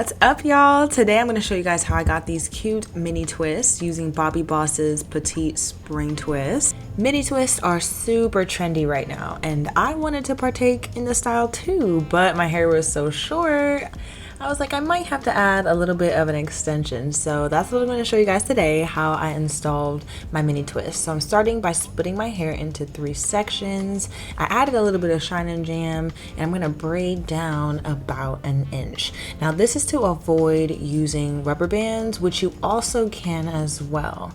What's up, y'all? Today I'm going to show you guys how I got these cute mini twists using Bobbi Boss's petite spring twist. Mini twists are super trendy right now, and I wanted to partake in the style too, but my hair was so short. I was like, I might have to add a little bit of an extension. So that's what I'm going to show you guys today, how I installed my mini twist. So I'm starting by splitting my hair into 3 sections. I added a little bit of shine and jam, and I'm going to braid down about 1 inch. Now this is to avoid using rubber bands, which you also can as well.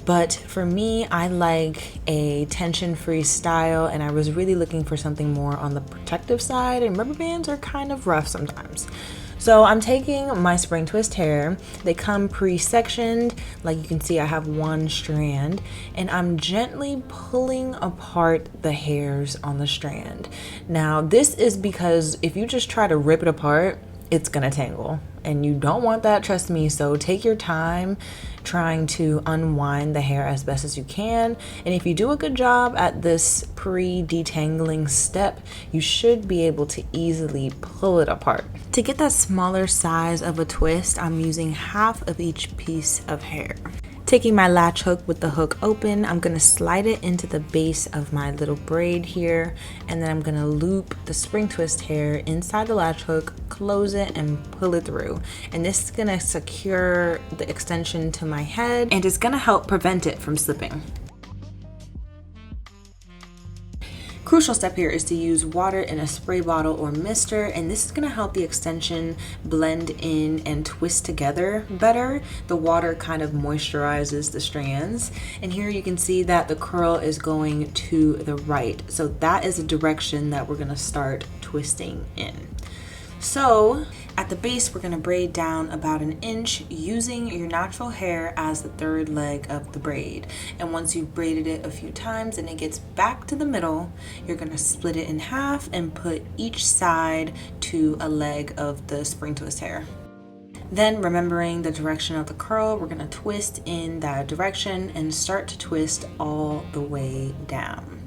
But for me, I like a tension-free style, and I was really looking for something more on the protective side, and rubber bands are kind of rough sometimes. So I'm taking my spring twist hair. They come pre-sectioned. Like you can see, I have 1 strand, and I'm gently pulling apart the hairs on the strand. Now this is because if you just try to rip it apart, it's gonna tangle, and you don't want that, trust me. So take your time trying to unwind the hair as best as you can, and if you do a good job at this pre-detangling step, you should be able to easily pull it apart. To get that smaller size of a twist, I'm using half of each piece of hair. Taking my latch hook with the hook open, I'm going to slide it into the base of my little braid here, and then I'm going to loop the spring twist hair inside the latch hook, close it, and pull it through. And this is going to secure the extension to my head, and it's going to help prevent it from slipping. Crucial step here is to use water in a spray bottle or mister, and this is going to help the extension blend in and twist together better. The water kind of moisturizes the strands, and here you can see that the curl is going to the right, so that is the direction that we're going to start twisting in. So at the base, we're going to braid down about 1 inch using your natural hair as the 3rd leg of the braid. And once you've braided it a few times and it gets back to the middle, you're going to split it in half and put each side to a leg of the spring twist hair. Then, remembering the direction of the curl, we're going to twist in that direction and start to twist all the way down.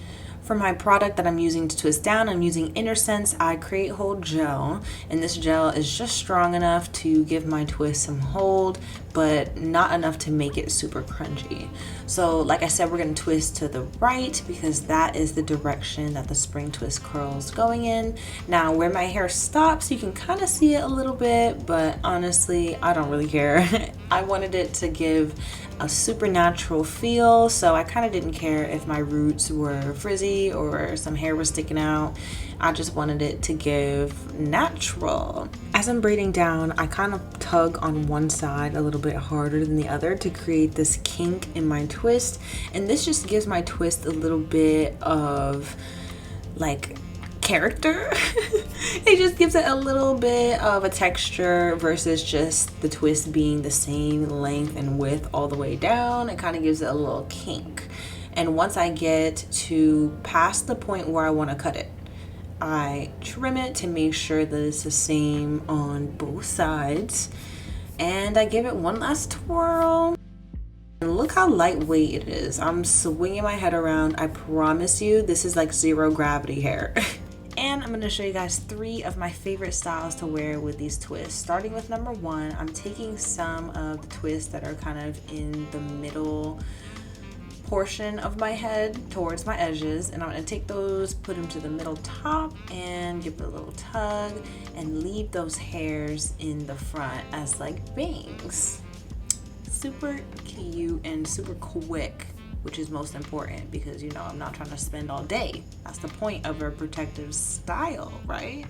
For my product that I'm using to twist down, I'm using Innersense icreatehold gel, and this gel is just strong enough to give my twist some hold, but not enough to make it super crunchy. So like I said, we're going to twist to the right because that is the direction that the spring twist curl is going in. Now where my hair stops, you can kind of see it a little bit, but honestly, I don't really care. I wanted it to give a supernatural feel, so I kind of didn't care if my roots were frizzy or some hair was sticking out. I just wanted it to give natural. As I'm braiding down, I kind of tug on one side a little bit harder than the other to create this kink in my twist, and this just gives my twist a little bit of like character. It just gives it a little bit of a texture versus just the twist being the same length and width all the way down. It kind of gives it a little kink. And once I get to past the point where I want to cut it, I trim it to make sure that it's the same on both sides, and I give it one last twirl. And look how lightweight it is. I'm swinging my head around. I promise you, this is like 0 gravity hair. And I'm going to show you guys 3 of my favorite styles to wear with these twists. Starting with number 1, I'm taking some of the twists that are kind of in the middle portion of my head towards my edges, and I'm going to take those, put them to the middle top, and give it a little tug and leave those hairs in the front as like bangs. Super cute and super quick, which is most important because, you know, I'm not trying to spend all day. That's the point of a protective style, right?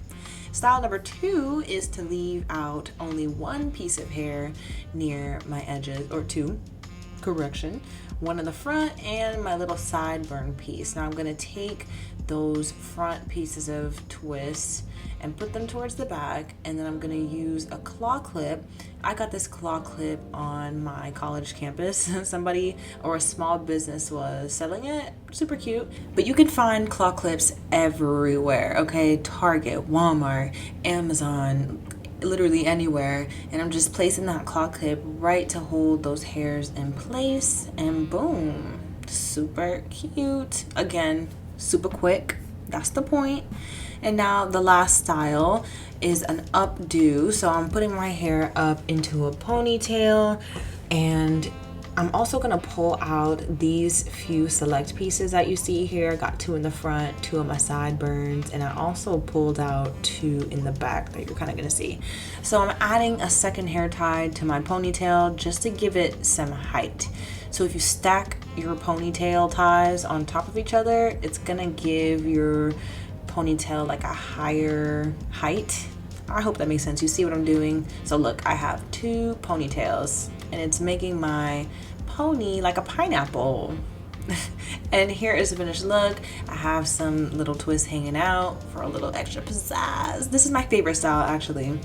Style number 2 is to leave out only 1 piece of hair near my edges, or 2, correction, 1 in the front and my little sideburn piece. Now I'm going to take those front pieces of twists and put them towards the back, and then I'm going to use a claw clip. I got this claw clip on my college campus. Somebody or a small business was selling it. Super cute. But you can find claw clips everywhere, okay? Target, Walmart, Amazon, literally anywhere. And I'm just placing that claw clip right to hold those hairs in place, and boom, super cute. Again, super quick. That's the point. And now the last style is an updo. So I'm putting my hair up into a ponytail, and I'm also gonna pull out these few select pieces that you see here. I got 2 in the front, 2 on my sideburns, and I also pulled out 2 in the back that you're kind of gonna see. So I'm adding a second hair tie to my ponytail just to give it some height. So if you stack your ponytail ties on top of each other, it's gonna give your ponytail like a higher height. I hope that makes sense. You see what I'm doing? So look, I have 2 ponytails and it's making my pony like a pineapple. And here is the finished look. I have some little twists hanging out for a little extra pizzazz. This is my favorite style actually.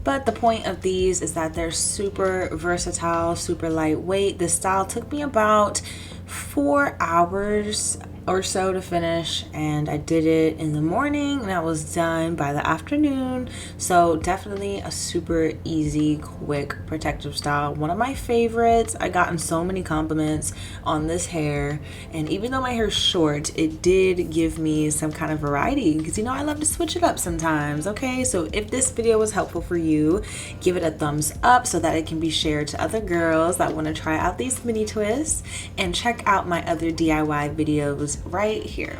But the point of these is that they're super versatile, super lightweight. This style took me about 4 hours or so to finish, and I did it in the morning and I was done by the afternoon. So definitely a super easy, quick, protective style. One of my favorites. I gotten so many compliments on this hair, and even though my hair is short, it did give me some kind of variety because you know I love to switch it up sometimes. Okay, so if this video was helpful for you, give it a thumbs up so that it can be shared to other girls that want to try out these mini twists, and check out my other DIY videos right here.